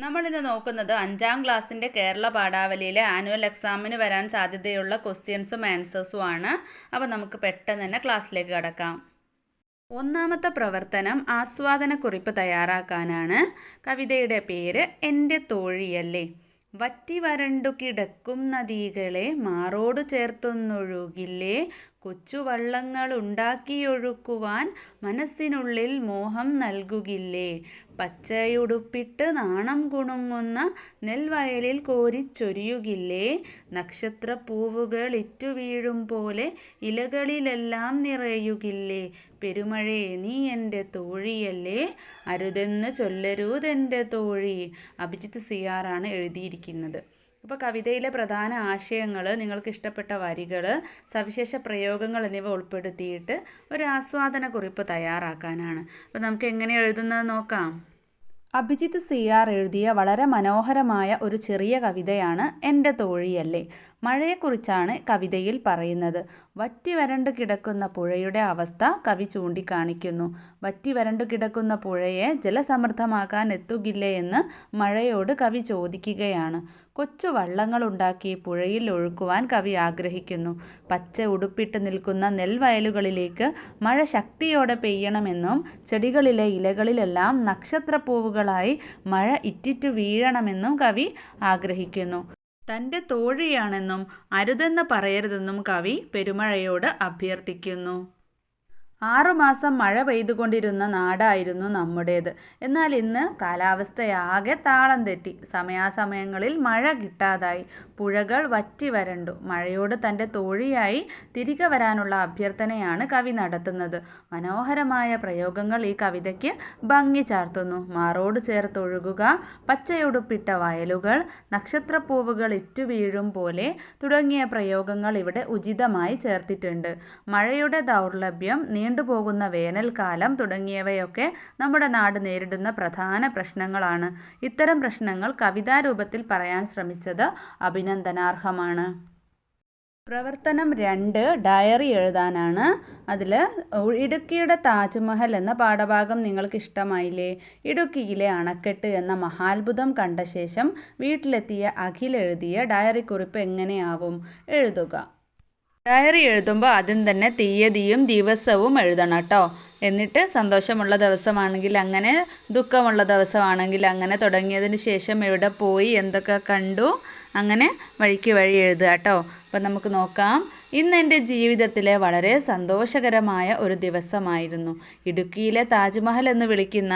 നമ്മളിന്ന് നോക്കുന്നത് 5ാം ക്ലാസ്സിൻ്റെ കേരള പാഠാവലിയിലെ ആനുവൽ എക്സാമിന് വരാൻ സാധ്യതയുള്ള ക്വസ്റ്റ്യൻസും ആൻസേഴ്സും ആണ്. അപ്പോൾ നമുക്ക് പെട്ടെന്ന് തന്നെ ക്ലാസ്സിലേക്ക് കടക്കാം. ഒന്നാമത്തെ പ്രവർത്തനം ആസ്വാദനക്കുറിപ്പ് തയ്യാറാക്കാനാണ്. കവിതയുടെ പേര് എൻ്റെ തോഴിയല്ലേ. വറ്റി വരണ്ടു കിടക്കും നദികളെ മാറോട് ചേർത്തൊന്നൊഴുകില്ലേ. കൊച്ചു വള്ളങ്ങളുണ്ടാക്കിയൊഴുക്കുവാൻ മനസ്സിനുള്ളിൽ മോഹം നൽകുകില്ലേ. പച്ചയുടുപ്പിട്ട് നാണം കുണുങ്ങുന്ന നെൽവയലിൽ കോരിച്ചൊരിയുകില്ലേ. നക്ഷത്രപ്പൂവുകൾ ഇറ്റുവീഴും പോലെ ഇലകളിലെല്ലാം നിറയുകില്ലേ. പെരുമഴയെ നീ എൻ്റെ തോഴിയല്ലേ, അരുതെന്ന് ചൊല്ലരുതെൻ്റെ തോഴി. അഭിജിത്ത് CR ആണ് എഴുതിയിരിക്കുന്നത്. അപ്പോൾ കവിതയിലെ പ്രധാന ആശയങ്ങൾ, നിങ്ങൾക്ക് ഇഷ്ടപ്പെട്ട വരികൾ, സവിശേഷ പ്രയോഗങ്ങൾ എന്നിവ ഉൾപ്പെടുത്തിയിട്ട് ഒരു ആസ്വാദന കുറിപ്പ് തയ്യാറാക്കാനാണ്. അപ്പോൾ നമുക്ക് എങ്ങനെ എഴുതുന്നത് നോക്കാം. അഭിജിത്ത് CR എഴുതിയ വളരെ മനോഹരമായ ഒരു ചെറിയ കവിതയാണ് എൻ്റെ തോഴിയല്ലേ. മഴയെക്കുറിച്ചാണ് കവിതയിൽ പറയുന്നത്. വറ്റി വരണ്ടു കിടക്കുന്ന പുഴയുടെ അവസ്ഥ കവി ചൂണ്ടിക്കാണിക്കുന്നു. വറ്റി വരണ്ടു കിടക്കുന്ന പുഴയെ ജലസമൃദ്ധമാക്കാൻ എത്തുകില്ലേ എന്ന് മഴയോട് കവി ചോദിക്കുകയാണ്. കൊച്ചു വള്ളങ്ങളുണ്ടാക്കി പുഴയിൽ ഒഴുക്കുവാൻ കവി ആഗ്രഹിക്കുന്നു. പച്ച ഉടുപ്പിട്ട് നിൽക്കുന്ന നെൽവയലുകളിലേക്ക് മഴ ശക്തിയോടെ പെയ്യണമെന്നും ചെടികളിലെ ഇലകളിലെല്ലാം നക്ഷത്രപ്പൂവുകളായി മഴ ഇറ്റിറ്റു വീഴണമെന്നും കവി ആഗ്രഹിക്കുന്നു. തൻ്റെ തോഴിയാണെന്നും അരുതെന്ന് പറയരുതെന്നും കവി പെരുമഴയോട് അഭ്യർത്ഥിക്കുന്നു. 6 മാസം മഴ പെയ്തുകൊണ്ടിരുന്ന നാടായിരുന്നു നമ്മുടേത്. എന്നാൽ ഇന്ന് കാലാവസ്ഥയാകെ താളം തെറ്റി. സമയാസമയങ്ങളിൽ മഴ കിട്ടാതായി. പുഴകൾ വറ്റി വരണ്ടു. മഴയോട് തൻ്റെ തോഴിയായി തിരികെ വരാനുള്ള അഭ്യർത്ഥനയാണ് കവി നടത്തുന്നത്. മനോഹരമായ പ്രയോഗങ്ങൾ ഈ കവിതയ്ക്ക് ഭംഗി ചാർത്തുന്നു. മാറോട് ചേർത്തൊഴുകുക, പച്ചയുടുപ്പിട്ട വയലുകൾ, നക്ഷത്രപ്പൂവുകൾ ഇറ്റുവീഴും പോലെ തുടങ്ങിയ പ്രയോഗങ്ങൾ ഇവിടെ ഉചിതമായി ചേർത്തിട്ടുണ്ട്. മഴയുടെ ദൗർലഭ്യം, നീണ്ടുപോകുന്ന വേനൽക്കാലം തുടങ്ങിയവയൊക്കെ നമ്മുടെ നാട് നേരിടുന്ന പ്രധാന പ്രശ്നങ്ങളാണ്. ഇത്തരം പ്രശ്നങ്ങൾ കവിതാരൂപത്തിൽ പറയാൻ ശ്രമിച്ചത് അഭിനന്ദനാർഹമാണ്. പ്രവർത്തനം 2 ഡയറി എഴുതാനാണ്. അതിൽ ഇടുക്കിയുടെ താജ്മഹൽ എന്ന പാഠഭാഗം നിങ്ങൾക്ക് ഇഷ്ടമായില്ലേ. ഇടുക്കിയിലെ അണക്കെട്ട് എന്ന മഹാത്ഭുതം കണ്ട ശേഷം വീട്ടിലെത്തിയ അഖിൽ എഴുതിയ ഡയറി കുറിപ്പ് എങ്ങനെയാവും എഴുതുക. ഡയറി എഴുതുമ്പോൾ ആദ്യം തന്നെ തീയതിയും ദിവസവും എഴുതണം കേട്ടോ. എന്നിട്ട് സന്തോഷമുള്ള ദിവസമാണെങ്കിൽ അങ്ങനെ, ദുഃഖമുള്ള ദിവസമാണെങ്കിൽ അങ്ങനെ, തുടങ്ങിയതിന് ശേഷം എവിടെ പോയി, എന്തൊക്കെ കണ്ടു, അങ്ങനെ വഴിക്ക് വഴി എഴുതുക കേട്ടോ. അപ്പം നമുക്ക് നോക്കാം. ഇന്ന് എൻ്റെ ജീവിതത്തിലെ വളരെ സന്തോഷകരമായ ഒരു ദിവസമായിരുന്നു. ഇടുക്കിയിലെ താജ്മഹൽ എന്ന് വിളിക്കുന്ന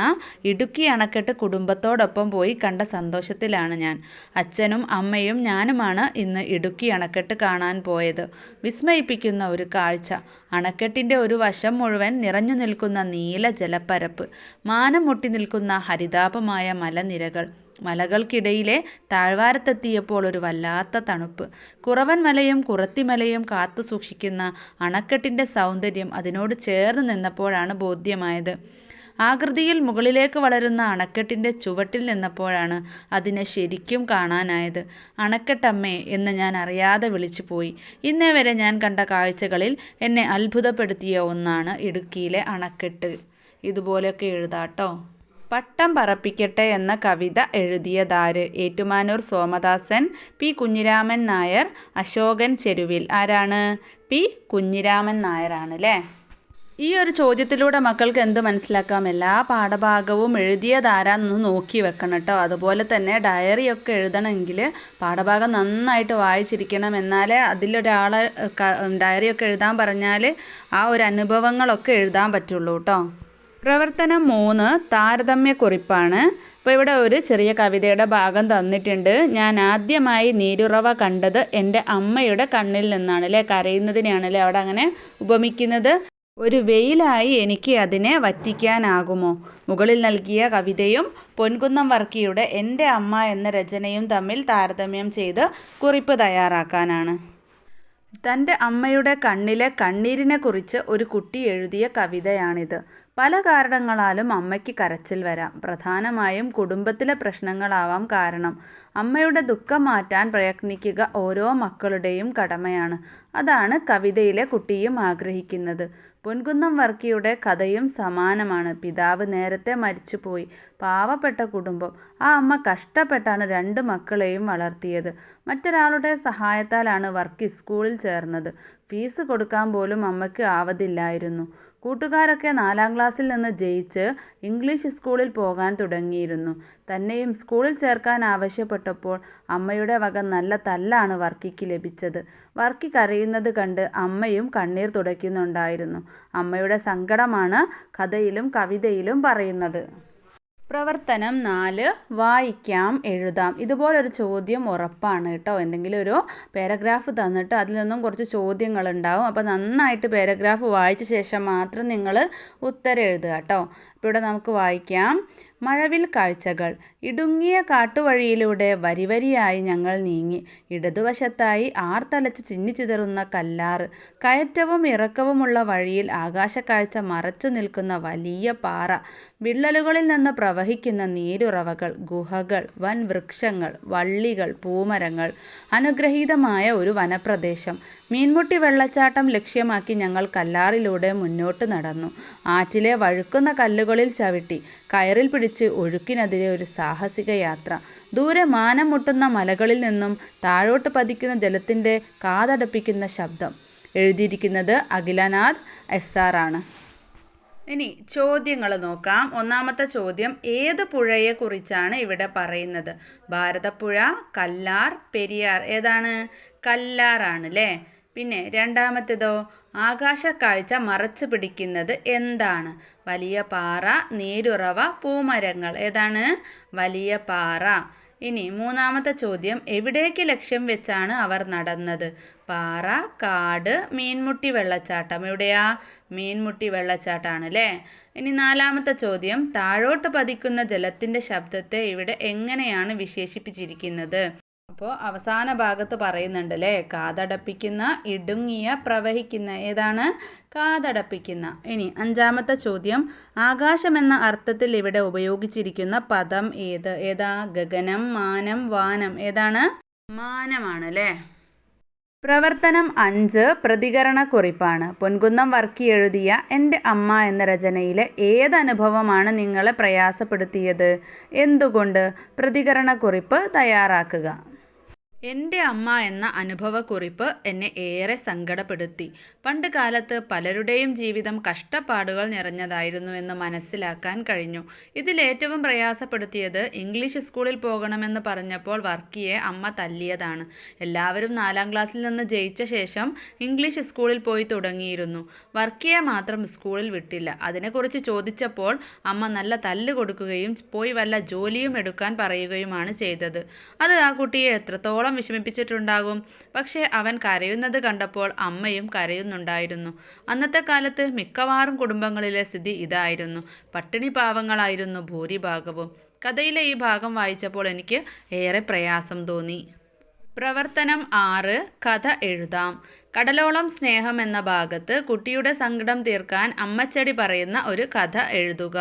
ഇടുക്കി അണക്കെട്ട് കുടുംബത്തോടൊപ്പം പോയി കണ്ട സന്തോഷത്തിലാണ് ഞാൻ. അച്ഛനും അമ്മയും ഞാനുമാണ് ഇന്ന് ഇടുക്കി അണക്കെട്ട് കാണാൻ പോയത്. വിസ്മയിപ്പിക്കുന്ന ഒരു കാഴ്ച. അണക്കെട്ടിൻ്റെ ഒരു വശം മുഴുവൻ നിറഞ്ഞു നിൽക്കുന്ന നീല ജലപ്പരപ്പ്, മാനം മുട്ടി നിൽക്കുന്ന ഹരിതാപമായ മലനിരകൾ. മലകൾക്കിടയിലെ താഴ്വാരത്തെത്തിയപ്പോൾ ഒരു വല്ലാത്ത തണുപ്പ്. കുറവൻ മലയും കുറത്തിമലയും കാത്തു സൂക്ഷിക്കുന്ന അണക്കെട്ടിൻ്റെ സൗന്ദര്യം അതിനോട് ചേർന്ന് നിന്നപ്പോഴാണ് ബോധ്യമായത്. ആകൃതിയിൽ മുകളിലേക്ക് വളരുന്ന അണക്കെട്ടിൻ്റെ ചുവട്ടിൽ നിന്നപ്പോഴാണ് അതിനെ ശരിക്കും കാണാനായത്. അണക്കെട്ടമ്മേ എന്ന് ഞാൻ അറിയാതെ വിളിച്ചു പോയി. ഇന്നേ വരെ ഞാൻ കണ്ട കാഴ്ചകളിൽ എന്നെ അത്ഭുതപ്പെടുത്തിയ ഒന്നാണ് ഇടുക്കിയിലെ അണക്കെട്ട്. ഇതുപോലെയൊക്കെ എഴുതാട്ടോ. പട്ടം പറപ്പിക്കട്ടെ എന്ന കവിത എഴുതിയതാര്? ഏറ്റുമാനൂർ സോമദാസൻ, P. കുഞ്ഞിരാമൻ നായർ, അശോകൻ ചെരുവിൽ. ആരാണ്? P. കുഞ്ഞിരാമൻ നായരാണ് അല്ലേ. ഈ ഒരു ചോദ്യത്തിലൂടെ മക്കൾക്ക് എന്ത് മനസ്സിലാക്കാം? എല്ലാ പാഠഭാഗവും എഴുതിയതാരാന്നൊന്ന് നോക്കി വെക്കണം കേട്ടോ. അതുപോലെ തന്നെ ഡയറിയൊക്കെ എഴുതണമെങ്കിൽ പാഠഭാഗം നന്നായിട്ട് വായിച്ചിരിക്കണം. എന്നാലേ അതിലൊരാളെ ഡയറിയൊക്കെ എഴുതാൻ പറഞ്ഞാൽ ആ ഒരു അനുഭവങ്ങളൊക്കെ എഴുതാൻ പറ്റുള്ളൂ കേട്ടോ. പ്രവർത്തനം 3 താരതമ്യക്കുറിപ്പാണ്. അപ്പോൾ ഇവിടെ ഒരു ചെറിയ കവിതയുടെ ഭാഗം തന്നിട്ടുണ്ട്. ഞാൻ ആദ്യമായി നീരുറവ കണ്ടത് എൻ്റെ അമ്മയുടെ കണ്ണിൽ നിന്നാണ് അല്ലേ. കരയുന്നതിനെയാണല്ലേ അവിടെ അങ്ങനെ ഉപമിക്കുന്നത്. ഒരു വെയിലായി എനിക്ക് അതിനെ വറ്റിക്കാനാകുമോ. മുകളിൽ നൽകിയ കവിതയും പൊൻകുന്നം വർക്കിയുടെ എൻ്റെ അമ്മ എന്ന രചനയും തമ്മിൽ താരതമ്യം ചെയ്ത് കുറിപ്പ് തയ്യാറാക്കാനാണ്. തൻ്റെ അമ്മയുടെ കണ്ണിലെ കണ്ണീരിനെ കുറിച്ച് ഒരു കുട്ടി എഴുതിയ കവിതയാണിത്. പല കാരണങ്ങളാലും അമ്മയ്ക്ക് കരച്ചിൽ വരാം. പ്രധാനമായും കുടുംബത്തിലെ പ്രശ്നങ്ങളാവാം കാരണം. അമ്മയുടെ ദുഃഖം മാറ്റാൻ പ്രയത്നിക്കുക ഓരോ മക്കളുടെയും കടമയാണ്. അതാണ് കവിതയിലെ കുട്ടിയും ആഗ്രഹിക്കുന്നത്. പൊൻകുന്നം വർക്കിയുടെ കഥയും സമാനമാണ്. പിതാവ് നേരത്തെ മരിച്ചുപോയി. പാവപ്പെട്ട കുടുംബം. ആ അമ്മ കഷ്ടപ്പെട്ടാണ് 2 മക്കളെയും വളർത്തിയത്. മറ്റൊരാളുടെ സഹായത്താലാണ് വർക്കി സ്കൂളിൽ ചേർന്നത്. ഫീസ് കൊടുക്കാൻ പോലും അമ്മയ്ക്ക് ആവതില്ലായിരുന്നു. കൂട്ടുകാരൊക്കെ 4ാം ക്ലാസ്സിൽ നിന്ന് ജയിച്ച് ഇംഗ്ലീഷ് സ്കൂളിൽ പോകാൻ തുടങ്ങിയിരുന്നു. തന്നെയും സ്കൂളിൽ ചേർക്കാൻ ആവശ്യപ്പെട്ടപ്പോൾ അമ്മയുടെ വക നല്ല തല്ലാണ് വർക്കിക്ക് ലഭിച്ചത്. വർക്കി കരയുന്നത് കണ്ട് അമ്മയും കണ്ണീർ തുടയ്ക്കുന്നുണ്ടായിരുന്നു. അമ്മയുടെ സങ്കടമാണ് കഥയിലും കവിതയിലും പറയുന്നത്. പ്രവർത്തനം 4 വായിക്കാം എഴുതാം. ഇതുപോലൊരു ചോദ്യം ഉറപ്പാണ് കേട്ടോ. എന്തെങ്കിലും ഒരു പാരഗ്രാഫ് തന്നിട്ട് അതിൽ നിന്നും കുറച്ച് ചോദ്യങ്ങളുണ്ടാവും. അപ്പോൾ നന്നായിട്ട് പാരഗ്രാഫ് വായിച്ച ശേഷം മാത്രം നിങ്ങൾ ഉത്തരം എഴുതുക കേട്ടോ. അപ്പോൾ ഇവിടെ നമുക്ക് വായിക്കാം. മഴവിൽ കാഴ്ചകൾ. ഇടുങ്ങിയ കാട്ടുവഴിയിലൂടെ വരിവരിയായി ഞങ്ങൾ നീങ്ങി. ഇടതുവശത്തായി ആർത്തലച്ച് ചിന്നിച്ചിതറുന്ന കല്ലാറ്. കയറ്റവും ഇറക്കവുമുള്ള വഴിയിൽ ആകാശക്കാഴ്ച മറച്ചു നിൽക്കുന്ന വലിയ പാറ. വിള്ളലുകളിൽ നിന്ന് പ്രവഹിക്കുന്ന നീരുറവകൾ, ഗുഹകൾ, വൻ വൃക്ഷങ്ങൾ, വള്ളികൾ, പൂമരങ്ങൾ. അനുഗ്രഹീതമായ ഒരു വനപ്രദേശം. മീൻമുട്ടി വെള്ളച്ചാട്ടം ലക്ഷ്യമാക്കി ഞങ്ങൾ കല്ലാറിലൂടെ മുന്നോട്ട് നടന്നു. ആറ്റിലെ വഴുക്കുന്ന കല്ലുകളിൽ ചവിട്ടി കയറിൽ പിടിച്ച് ഒഴുക്കിനെതിരെ ഒരു സാഹസിക യാത്ര. ദൂരെ മാനം മുട്ടുന്ന മലകളിൽ നിന്നും താഴോട്ട് പതിക്കുന്ന ജലത്തിൻ്റെ കാതടപ്പിക്കുന്ന ശബ്ദം. എഴുതിയിരിക്കുന്നത് അഖിലനാഥ് SR ആണ്. ഇനി ചോദ്യങ്ങൾ നോക്കാം. ഒന്നാമത്തെ ചോദ്യം, ഏത് പുഴയെക്കുറിച്ചാണ് ഇവിടെ പറയുന്നത്? ഭാരതപ്പുഴ, കല്ലാർ, പെരിയാർ. ഏതാണ്? കല്ലാറാണ് അല്ലേ. പിന്നെ രണ്ടാമത്തേതോ? ആകാശക്കാഴ്ച മറച്ചു പിടിക്കുന്നത് എന്താണ്? വലിയ പാറ, നീരുറവ, പൂമരങ്ങൾ. ഏതാണ്? വലിയ പാറ. ഇനി മൂന്നാമത്തെ ചോദ്യം, എവിടേക്ക് ലക്ഷ്യം വെച്ചാണ് അവർ നടന്നത്? പാറ, കാട്, മീൻമുട്ടി വെള്ളച്ചാട്ടം. എവിടെയാ? മീൻമുട്ടി വെള്ളച്ചാട്ടമാണ് അല്ലേ. ഇനി നാലാമത്തെ ചോദ്യം, താഴോട്ട് പതിക്കുന്ന ജലത്തിൻ്റെ ശബ്ദത്തെ ഇവിടെ എങ്ങനെയാണ് വിശേഷിപ്പിച്ചിരിക്കുന്നത്? അപ്പോൾ അവസാന ഭാഗത്ത് പറയുന്നുണ്ട് അല്ലേ, കാതടപ്പിക്കുന്ന, ഇടുങ്ങിയ, പ്രവഹിക്കുന്ന. ഏതാണ്? കാതടപ്പിക്കുന്ന. ഇനി അഞ്ചാമത്തെ ചോദ്യം, ആകാശം എന്ന അർത്ഥത്തിൽ ഇവിടെ ഉപയോഗിച്ചിരിക്കുന്ന പദം ഏത്? ഏതാ? ഗഗനം, മാനം, വാനം. ഏതാണ്? മാനമാണ് അല്ലേ. പ്രവർത്തനം 5 പ്രതികരണക്കുറിപ്പാണ്. പൊൻകുന്നം വർക്കി എഴുതിയ എൻ്റെ അമ്മ എന്ന രചനയിലെ ഏതനുഭവമാണ് നിങ്ങളെ പ്രയാസപ്പെടുത്തിയത്? എന്തുകൊണ്ട്? പ്രതികരണക്കുറിപ്പ് തയ്യാറാക്കുക. എൻ്റെ അമ്മ എന്ന അനുഭവക്കുറിപ്പ് എന്നെ ഏറെ സങ്കടപ്പെടുത്തി. പണ്ട് കാലത്ത് പലരുടെയും ജീവിതം കഷ്ടപ്പാടുകൾ നിറഞ്ഞതായിരുന്നു എന്ന് മനസ്സിലാക്കാൻ കഴിഞ്ഞു. ഇതിലേറ്റവും പ്രയാസപ്പെടുത്തിയത് ഇംഗ്ലീഷ് സ്കൂളിൽ പോകണമെന്ന് പറഞ്ഞപ്പോൾ വർക്കിയെ അമ്മ തല്ലിയതാണ്. എല്ലാവരും 4ാം ക്ലാസ്സിൽ നിന്ന് ജയിച്ച ശേഷം ഇംഗ്ലീഷ് സ്കൂളിൽ പോയി തുടങ്ങിയിരുന്നു. വർക്കിയെ മാത്രം സ്കൂളിൽ വിട്ടില്ല. അതിനെക്കുറിച്ച് ചോദിച്ചപ്പോൾ അമ്മ നല്ല തല്ല് കൊടുക്കുകയും പോയി വല്ല ജോലിയും എടുക്കാൻ പറയുകയുമാണ് ചെയ്തത്. അത് ആ കുട്ടിയെ എത്രത്തോളം വിഷമിപ്പിച്ചിട്ടുണ്ടാകും. പക്ഷേ അവൻ കരയുന്നത് കണ്ടപ്പോൾ അമ്മയും കരയുന്നുണ്ടായിരുന്നു. അന്നത്തെ കാലത്ത് മിക്കവാറും കുടുംബങ്ങളിലെ സ്ഥിതി ഇതായിരുന്നു. പട്ടിണി പാവങ്ങളായിരുന്നു ഭൂരിഭാഗവും. കഥയിലെ ഈ ഭാഗം വായിച്ചപ്പോൾ എനിക്ക് ഏറെ പ്രയാസം തോന്നി. പ്രവർത്തനം 6 കഥ എഴുതാം. കടലോളം സ്നേഹം എന്ന ഭാഗത്ത് കുട്ടിയുടെ സങ്കടം തീർക്കാൻ അമ്മച്ചെടി പറയുന്ന ഒരു കഥ എഴുതുക.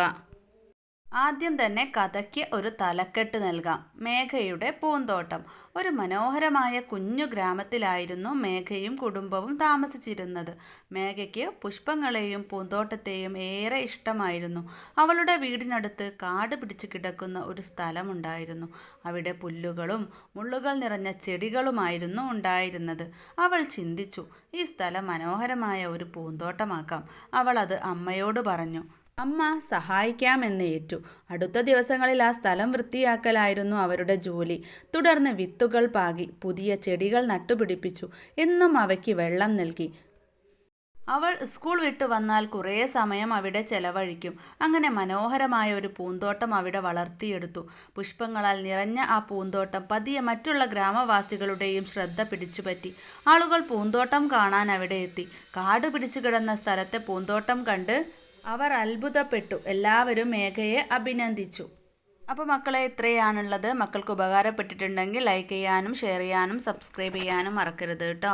ആദ്യം തന്നെ കഥയ്ക്ക് ഒരു തലക്കെട്ട് നൽകാം. മേഘയുടെ പൂന്തോട്ടം. ഒരു മനോഹരമായ കുഞ്ഞു ഗ്രാമത്തിലായിരുന്നു മേഘയും കുടുംബവും താമസിച്ചിരുന്നത്. മേഘയ്ക്ക് പുഷ്പങ്ങളെയും പൂന്തോട്ടത്തെയും ഏറെ ഇഷ്ടമായിരുന്നു. അവളുടെ വീടിനടുത്ത് കാട് പിടിച്ചു കിടക്കുന്ന ഒരു സ്ഥലമുണ്ടായിരുന്നു. അവിടെ പുല്ലുകളും മുള്ളുകൾ നിറഞ്ഞ ചെടികളുമായിരുന്നു ഉണ്ടായിരുന്നത്. അവൾ ചിന്തിച്ചു, ഈ സ്ഥലം മനോഹരമായ ഒരു പൂന്തോട്ടമാക്കാം. അവൾ അത് അമ്മയോട് പറഞ്ഞു. അമ്മ സഹായിക്കാമെന്ന് ഏറ്റു. അടുത്ത ദിവസങ്ങളിൽ ആ സ്ഥലം വൃത്തിയാക്കലായിരുന്നു അവരുടെ ജോലി. തുടർന്ന് വിത്തുകൾ പാകി പുതിയ ചെടികൾ നട്ടുപിടിപ്പിച്ചു. എന്നും അവയ്ക്ക് വെള്ളം നൽകി. അവൾ സ്കൂൾ വിട്ടു വന്നാൽ കുറേ സമയം അവിടെ ചെലവഴിക്കും. അങ്ങനെ മനോഹരമായ ഒരു പൂന്തോട്ടം അവിടെ വളർത്തിയെടുത്തു. പുഷ്പങ്ങളാൽ നിറഞ്ഞ ആ പൂന്തോട്ടം പതിയെ മറ്റുള്ള ഗ്രാമവാസികളുടെയും ശ്രദ്ധ പിടിച്ചുപറ്റി. ആളുകൾ പൂന്തോട്ടം കാണാൻ അവിടെ എത്തി. കാട് പിടിച്ചു കിടന്ന സ്ഥലത്തെ പൂന്തോട്ടം കണ്ട് അവർ അത്ഭുതപ്പെട്ടു. എല്ലാവരും മേഘയെ അഭിനന്ദിച്ചു. അപ്പോൾ മക്കളെ, ഇത്രയാണുള്ളത്. മക്കൾക്ക് ഉപകാരപ്പെട്ടിട്ടുണ്ടെങ്കിൽ ലൈക്ക് ചെയ്യാനും ഷെയർ ചെയ്യാനും സബ്സ്ക്രൈബ് ചെയ്യാനും മറക്കരുത് കേട്ടോ.